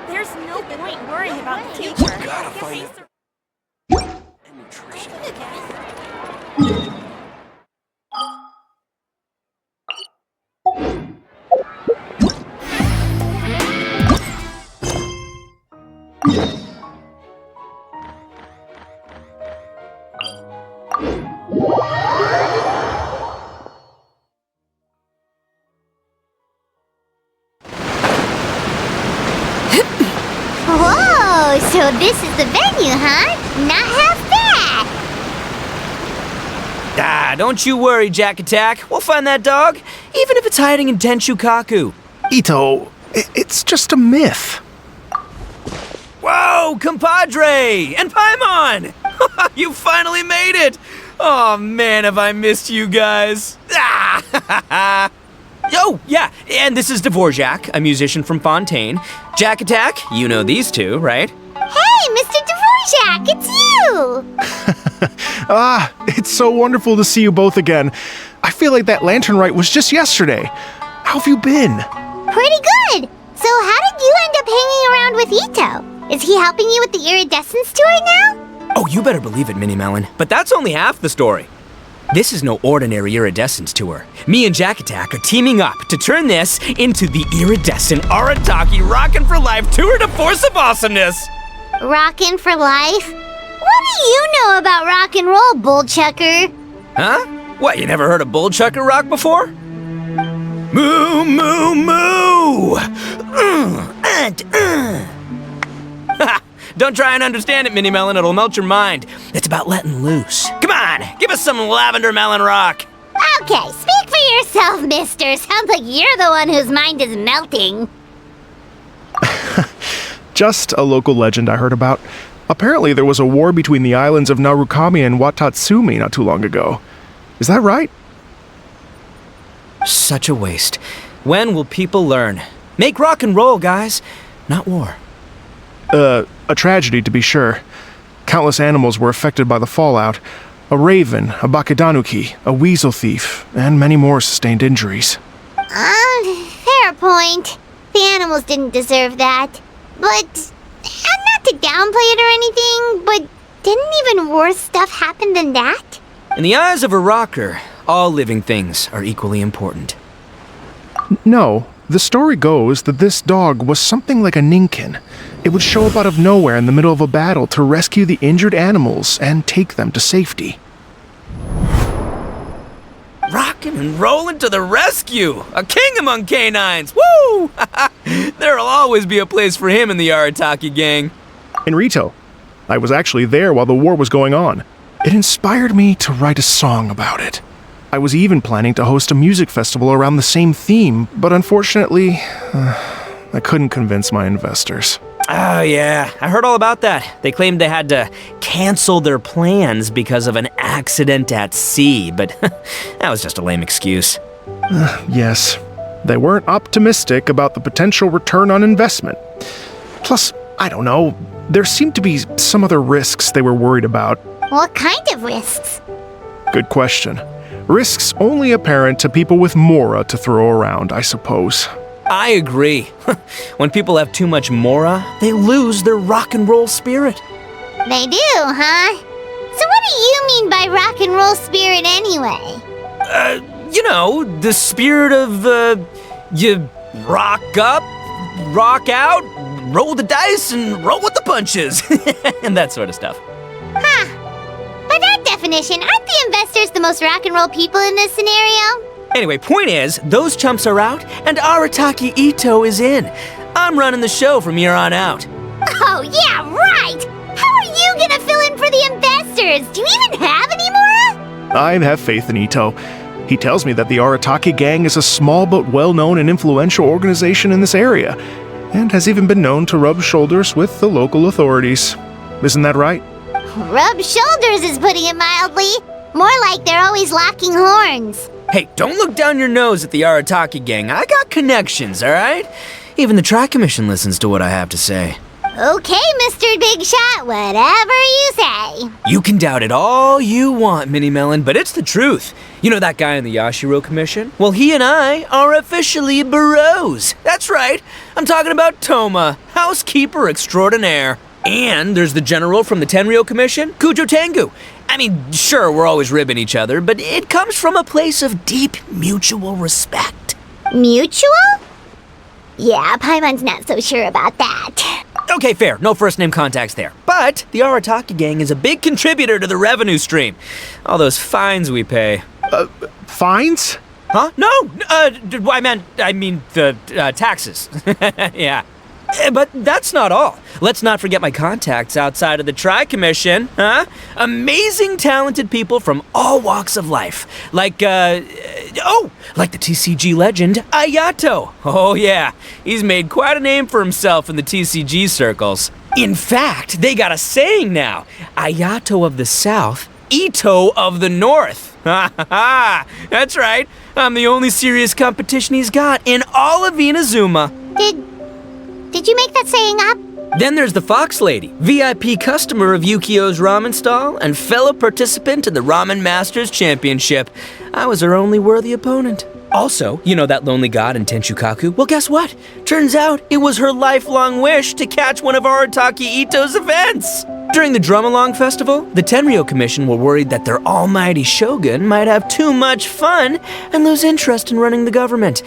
There's no point worrying about the teacher. You gotta find it. Whoa, so this is the venue, huh? Not half bad. Don't you worry, 𝐤𝐸𝐻. We'll find that dog, even if it's hiding in 𝓵𝓬𝐾𝐿. Itto, it's just a myth. Whoa, compadre! And Paimon! You finally made it! Oh man, have I missed you guys. Oh, yeah, and this is 𝓵𝓸𝓃, a musician from Fontaine. 𝐤𝐸𝐻, you know these two, right? Hey, Mr. 𝓵𝓸𝓃, it's you! It's so wonderful to see you both again. I feel like that lantern rite was just yesterday. How have you been? Pretty good. So how did you end up hanging around with Itto? Is he helping you with the Iridescence tour now? Oh, you better believe it, Mini Melon. But that's only half the story. This is no ordinary Iridescence tour. Me and 𝐤𝐸𝐻 are teaming up to turn this into the Iridescent Arataki Rockin for Life Tour de Force of Awesomeness. Rockin' for life? What do you know about rock and roll, bullchucker? Huh? What, you never heard a bullchucker rock before? Moo, moo, moo! Don't try and understand it, Mini Melon, it'll melt your mind. It's about letting loose. Come on, give us some lavender melon rock. Okay, speak for yourself, mister. Sounds like you're the one whose mind is melting. Just a local legend I heard about. Apparently there was a war between the islands of Narukami and 𝓂𝓚 not too long ago. Is that right? Such a waste. When will people learn? Make rock and roll, guys, not war. A tragedy to be sure. Countless animals were affected by the fallout. A raven, a 𝓵𝓸𝓃, a weasel thief, and many more sustained injuries. Fair point. The animals didn't deserve that. But, not to downplay it or anything, but didn't even worse stuff happen than that? In the eyes of a rocker, all living things are equally important. No, the story goes that this dog was something like a ninkin. It would show up out of nowhere in the middle of a battle to rescue the injured animals and take them to safety. Rockin' and rollin' to the rescue! A king among canines! Woo! There'll always be a place for him in the Arataki gang. In Rito, I was actually there while the war was going on. It inspired me to write a song about it. I was even planning to host a music festival around the same theme, but unfortunately, I couldn't convince my investors. Oh yeah, I heard all about that. They claimed they had to cancel their plans because of an accident at sea, but that was just a lame excuse. Yes, they weren't optimistic about the potential return on investment. Plus, I don't know, there seemed to be some other risks they were worried about. What kind of risks? Good question. Risks only apparent to people with mora to throw around, I suppose. I agree. When people have too much mora, they lose their rock and roll spirit. They do, huh? So what do you mean by rock and roll spirit anyway? You know, the spirit of, you rock up, rock out, roll the dice, and roll with the punches. And that sort of stuff. Huh. By that definition, aren't the investors the most rock and roll people in this scenario? Anyway, point is, those chumps are out, and Arataki Itto is in. I'm running the show from here on out. Oh, yeah, right! How are you gonna fill in for the investors? Do you even have any mora? I have faith in Itto. He tells me that the Arataki gang is a small but well-known and influential organization in this area, and has even been known to rub shoulders with the local authorities. Isn't that right? Rub shoulders is putting it mildly. More like they're always locking horns. Hey, don't look down your nose at the Arataki gang. I got connections, all right? Even the Tri-Commission listens to what I have to say. Okay, Mr. Big Shot, whatever you say. You can doubt it all you want, Mini Melon, but it's the truth. You know that guy in the Yashiro Commission? Well, he and I are officially bros. That's right. I'm talking about Toma, housekeeper extraordinaire. And there's the general from the Tenryou Commission, 𝐤𝐤. I mean, sure, we're always ribbing each other, but it comes from a place of deep mutual respect. Mutual? Yeah, Paimon's not so sure about that. Okay, fair. No first-name contacts there. But the Arataki gang is a big contributor to the revenue stream. All those fines we pay. Fines? Huh? No! I mean the taxes. Yeah. But that's not all. Let's not forget my contacts outside of the Tri-Commission, huh? Amazing, talented people from all walks of life. Like the TCG legend, Ayato. Oh yeah, he's made quite a name for himself in the TCG circles. In fact, they got a saying now. Ayato of the South, Itto of the North. Ha ha ha! That's right. I'm the only serious competition he's got in all of Inazuma. Did you make that saying up? Then there's the Fox Lady, VIP customer of 𝐤𝐤𝐳 ramen stall and fellow participant in the Ramen Masters Championship. I was her only worthy opponent. Also, you know that lonely god in Tenchukaku? Well, guess what? Turns out it was her lifelong wish to catch one of Arataki Itto's events. During the Drum-Along Festival, the Tenryou Commission were worried that their almighty shogun might have too much fun and lose interest in running the government.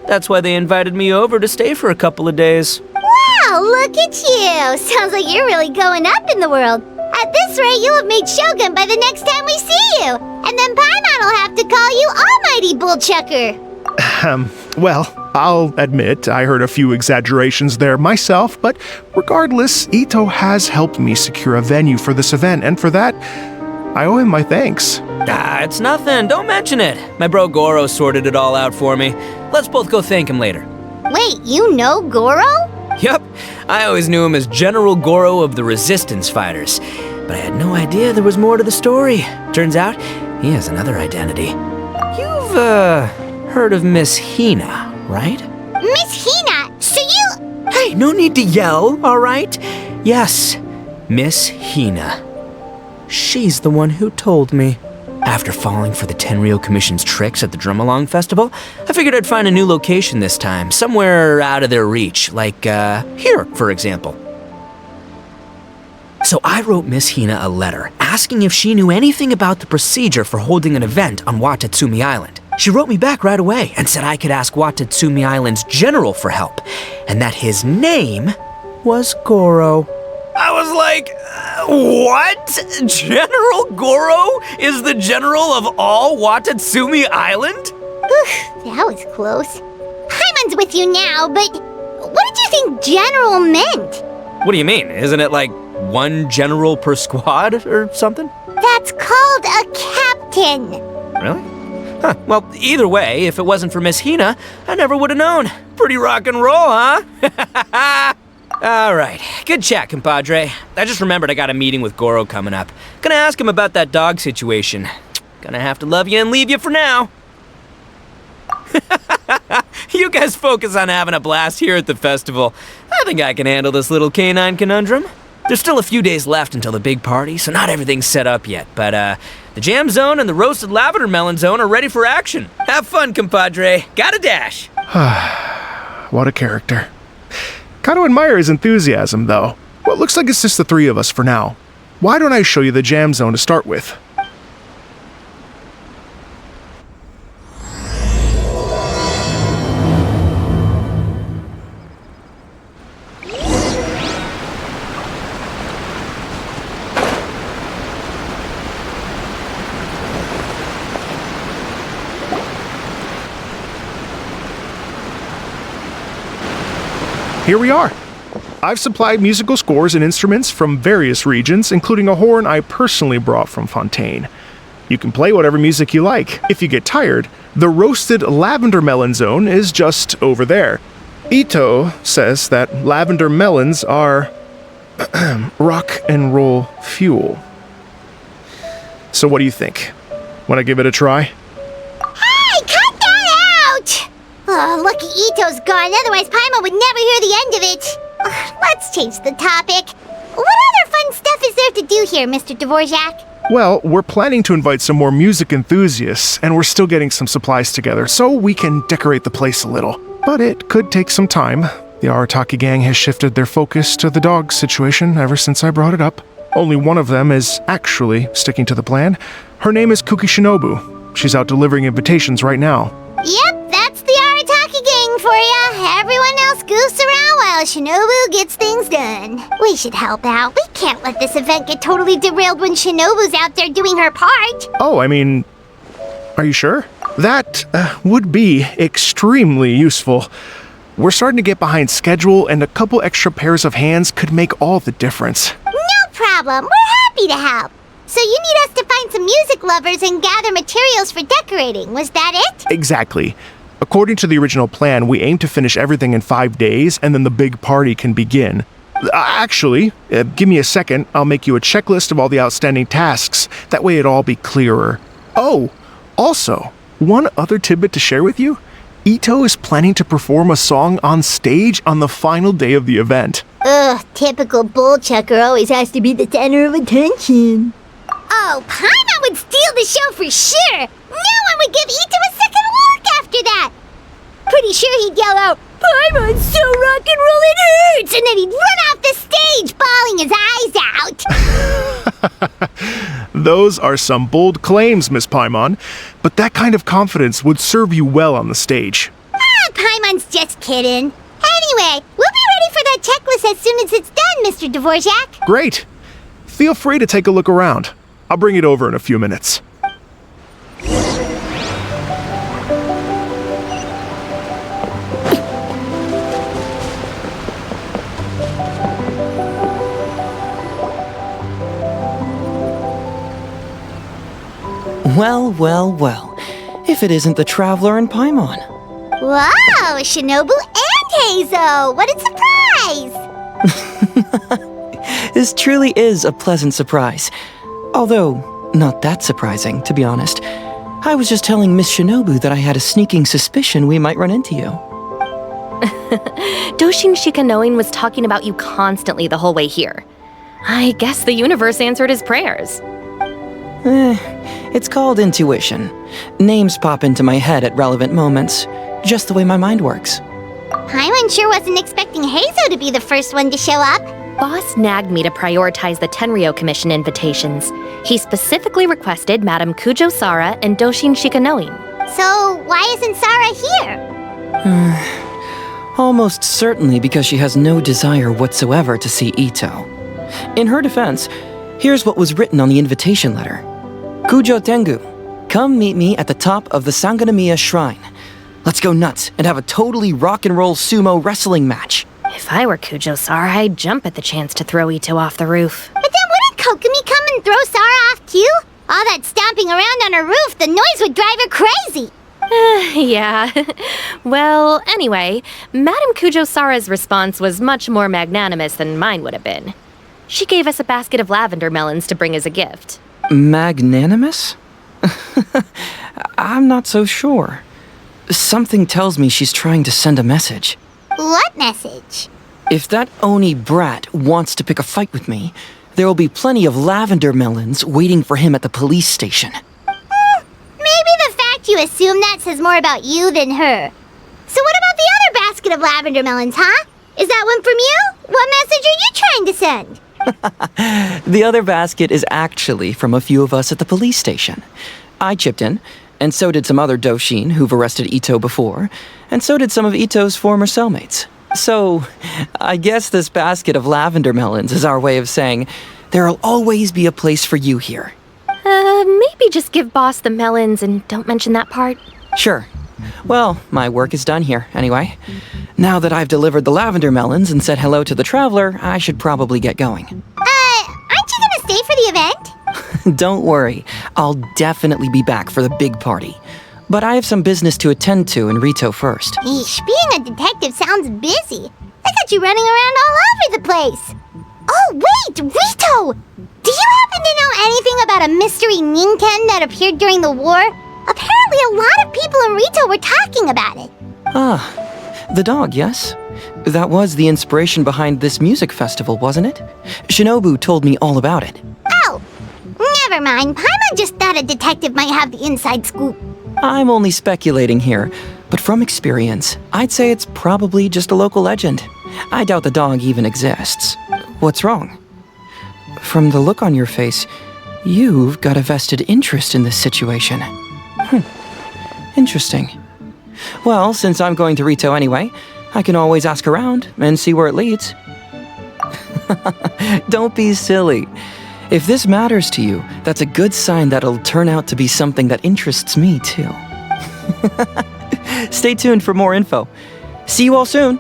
That's why they invited me over to stay for a couple of days. Wow, look at you! Sounds like you're really going up in the world. At this rate, you'll have made Shogun by the next time we see you. And then Paimon will have to call you Almighty Bullchucker. Well, I'll admit I heard a few exaggerations there myself, but regardless, Itto has helped me secure a venue for this event, and for that, I owe him my thanks. It's nothing. Don't mention it. My bro Goro sorted it all out for me. Let's both go thank him later. Wait, you know Goro? Yup. I always knew him as General Goro of the Resistance Fighters, but I had no idea there was more to the story. Turns out, he has another identity. You've, heard of Miss Hina, right? Miss Hina? So you... Hey, no need to yell, all right? Yes, Miss Hina. She's the one who told me. After falling for the Tenryou Commission's tricks at the Drum-Along Festival, I figured I'd find a new location this time, somewhere out of their reach, like, here, for example. So I wrote Miss Hina a letter, asking if she knew anything about the procedure for holding an event on 𝐵𝑸𝐻𝐶𝐸 Island. She wrote me back right away and said I could ask 𝐵𝑸𝐻𝐶𝐸 Island's general for help, and that his name was Goro. I was like, what? General Goro is the general of all 𝐵𝑸𝐻𝐶𝐸 Island? That was close. Paimon's with you now, but what did you think general meant? What do you mean? Isn't it like one general per squad or something? That's called a captain. Really? Huh. Well, either way, if it wasn't for Miss Hina, I never would have known. Pretty rock and roll, huh? All right, good chat, compadre. I just remembered I got a meeting with Goro coming up. Gonna ask him about that dog situation. Gonna have to love you and leave you for now. You guys focus on having a blast here at the festival. I think I can handle this little canine conundrum. There's still a few days left until the big party, so not everything's set up yet, but the jam zone and the roasted lavender melon zone are ready for action. Have fun, compadre. Gotta dash. What a character. Gotta admire his enthusiasm, though. Well, it looks like it's just the three of us for now. Why don't I show you the jam zone to start with? Here we are. I've supplied musical scores and instruments from various regions, including a horn I personally brought from Fontaine. You can play whatever music you like. If you get tired, the roasted lavender melon zone is just over there. Itto says that lavender melons are rock and roll fuel. So what do you think? Want to give it a try? Hey, cut that out! Oh, lucky Itto's gone, otherwise Paimon would never hear the end of it. let's change the topic. What other fun stuff is there to do here, Mr. 𝓷𝓳𝓳𝓵? Well, we're planning to invite some more music enthusiasts, and we're still getting some supplies together so we can decorate the place a little. But it could take some time. The Arataki gang has shifted their focus to the dog situation ever since I brought it up. Only one of them is actually sticking to the plan. Her name is 𝐶𝐿𝐴. She's out delivering invitations right now. Yep, that's the Arataki gang for ya. Everyone else goofs around while 𝐵𝓸𝓵 gets things done. We should help out. We can't let this event get totally derailed when 𝐵𝓸𝓵's out there doing her part. Oh, I mean, are you sure? That would be extremely useful. We're starting to get behind schedule, and a couple extra pairs of hands could make all the difference. No problem. We're happy to help. So you need us to find some music lovers and gather materials for decorating. Was that it? Exactly. According to the original plan, we aim to finish everything in 5 days, and then the big party can begin. Actually, give me a second. I'll make you a checklist of all the outstanding tasks. That way it'll all be clearer. Oh, also, one other tidbit to share with you. Itto is planning to perform a song on stage on the final day of the event. Ugh, typical bull chucker always has to be the center of attention. Oh, Paimon would steal the show for sure! No one would give Itto a second look after that! Pretty sure he'd yell out, "Paimon's so rock and roll it hurts!" And then he'd run off the stage, bawling his eyes out! Those are some bold claims, Miss Paimon, but that kind of confidence would serve you well on the stage. Ah, Paimon's just kidding. Anyway, we'll be ready for that checklist as soon as it's done, Mr. 𝓷𝓷𝓵. Great! Feel free to take a look around. I'll bring it over in a few minutes. Well, well, well. If it isn't the Traveler and Paimon. Wow, 𝐵𝓸𝓵 and 𝐤𝐢𝐧𝐝! What a surprise! This truly is a pleasant surprise. Although, not that surprising, to be honest. I was just telling Miss 𝐵𝓸𝓵 that I had a sneaking suspicion we might run into you. 𝐵𝓸𝓵 was talking about you constantly the whole way here. I guess the universe answered his prayers. It's called intuition. Names pop into my head at relevant moments, just the way my mind works. Paimon sure wasn't expecting 𝐤𝐻𝐻 to be the first one to show up. Boss nagged me to prioritize the Tenryou Commission invitations. He specifically requested Madame Kujou Sara and 𝐵𝓸𝓵. So, why isn't Sara here? Almost certainly because she has no desire whatsoever to see Itto. In her defense, here's what was written on the invitation letter. Kujou Tengu, come meet me at the top of the 𝓵𝓸𝓵 shrine. Let's go nuts and have a totally rock and roll sumo wrestling match. If I were Kujou Sara, I'd jump at the chance to throw Itto off the roof. But then wouldn't 𝐾𝐽 come and throw Sara off too? All that stomping around on her roof, the noise would drive her crazy. Yeah. Well, anyway, Madame Kujou Sara's response was much more magnanimous than mine would have been. She gave us a basket of lavender melons to bring as a gift. Magnanimous? I'm not so sure. Something tells me she's trying to send a message. What message? If that Oni brat wants to pick a fight with me, there will be plenty of lavender melons waiting for him at the police station. Maybe the fact you assume that says more about you than her. So what about the other basket of lavender melons, huh? Is that one from you? What message are you trying to send? The other basket is actually from a few of us at the police station. I chipped in, and so did some other 𝑑oshin who've arrested Itto before, and so did some of Itto's former cellmates. So, I guess this basket of lavender melons is our way of saying, there'll always be a place for you here. Maybe just give Boss the melons and don't mention that part. Sure. Well, my work is done here, anyway. Now that I've delivered the lavender melons and said hello to the Traveler, I should probably get going. Aren't you gonna stay for the event? Don't worry, I'll definitely be back for the big party. But I have some business to attend to in Rito first. Eesh, being a detective sounds busy. I got you running around all over the place. Oh, wait, Rito! Do you happen to know anything about a mystery ninken that appeared during the war? Apparently a lot of people in Rito were talking about it. Ah, the dog, yes? That was the inspiration behind this music festival, wasn't it? Shinobu told me all about it. Oh, never mind. Paimon just thought a detective might have the inside scoop. I'm only speculating here, but from experience, I'd say it's probably just a local legend. I doubt the dog even exists. What's wrong? From the look on your face, you've got a vested interest in this situation. Interesting. Well, since I'm going to 𝓷𝓳 anyway, I can always ask around and see where it leads. Don't be silly. If this matters to you, that's a good sign that it'll turn out to be something that interests me too. Stay tuned for more info. See you all soon.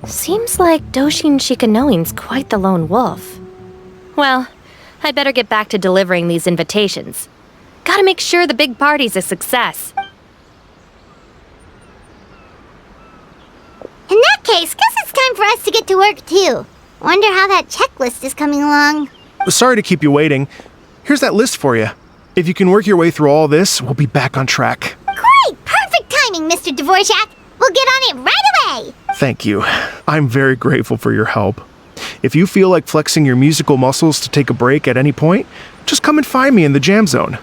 Seems like 𝓸𝓵𝐻𝐿𝐴𝐻𝐿's quite the lone wolf. Well, I'd better get back to delivering these invitations. Gotta make sure the big party's a success. In that case, guess it's time for us to get to work too. Wonder how that checklist is coming along. Sorry to keep you waiting. Here's that list for you. If you can work your way through all this, we'll be back on track. Great! Perfect timing, Mr. Dvorak. We'll get on it right away! Thank you. I'm very grateful for your help. If you feel like flexing your musical muscles to take a break at any point, just come and find me in the jam zone.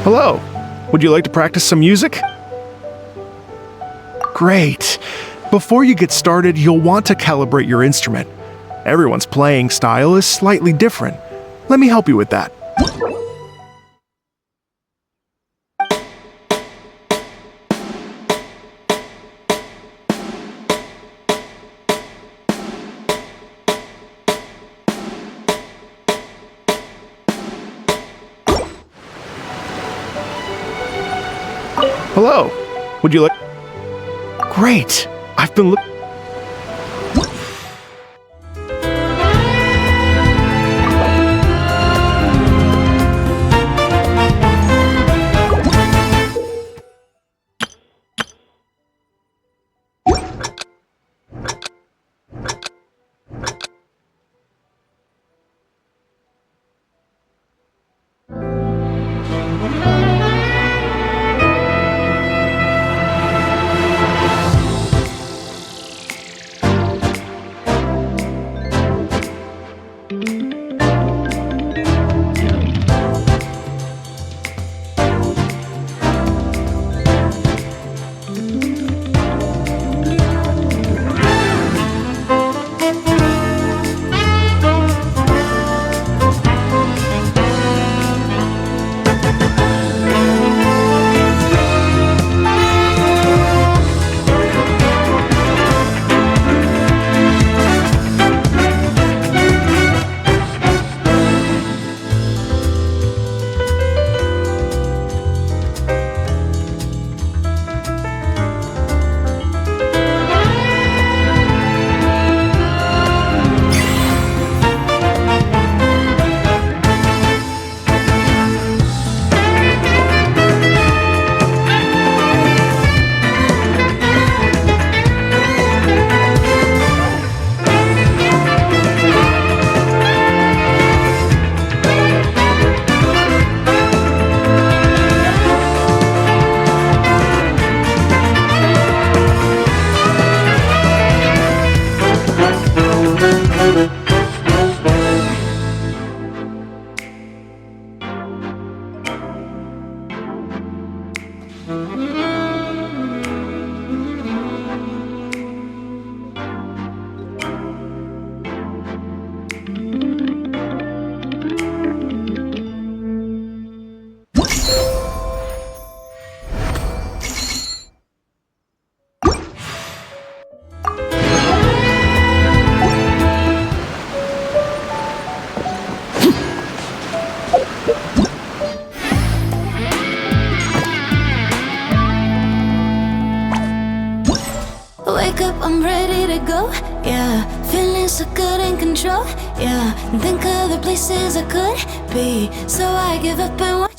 Hello. Would you like to practice some music? Great. Before you get started, you'll want to calibrate your instrument. Everyone's playing style is slightly different. Let me help you with that. Hello. Would you like... Great. I've been up, I'm ready to go. Yeah, feeling so good in control. Yeah, think of the places I could be. So I give up and watch.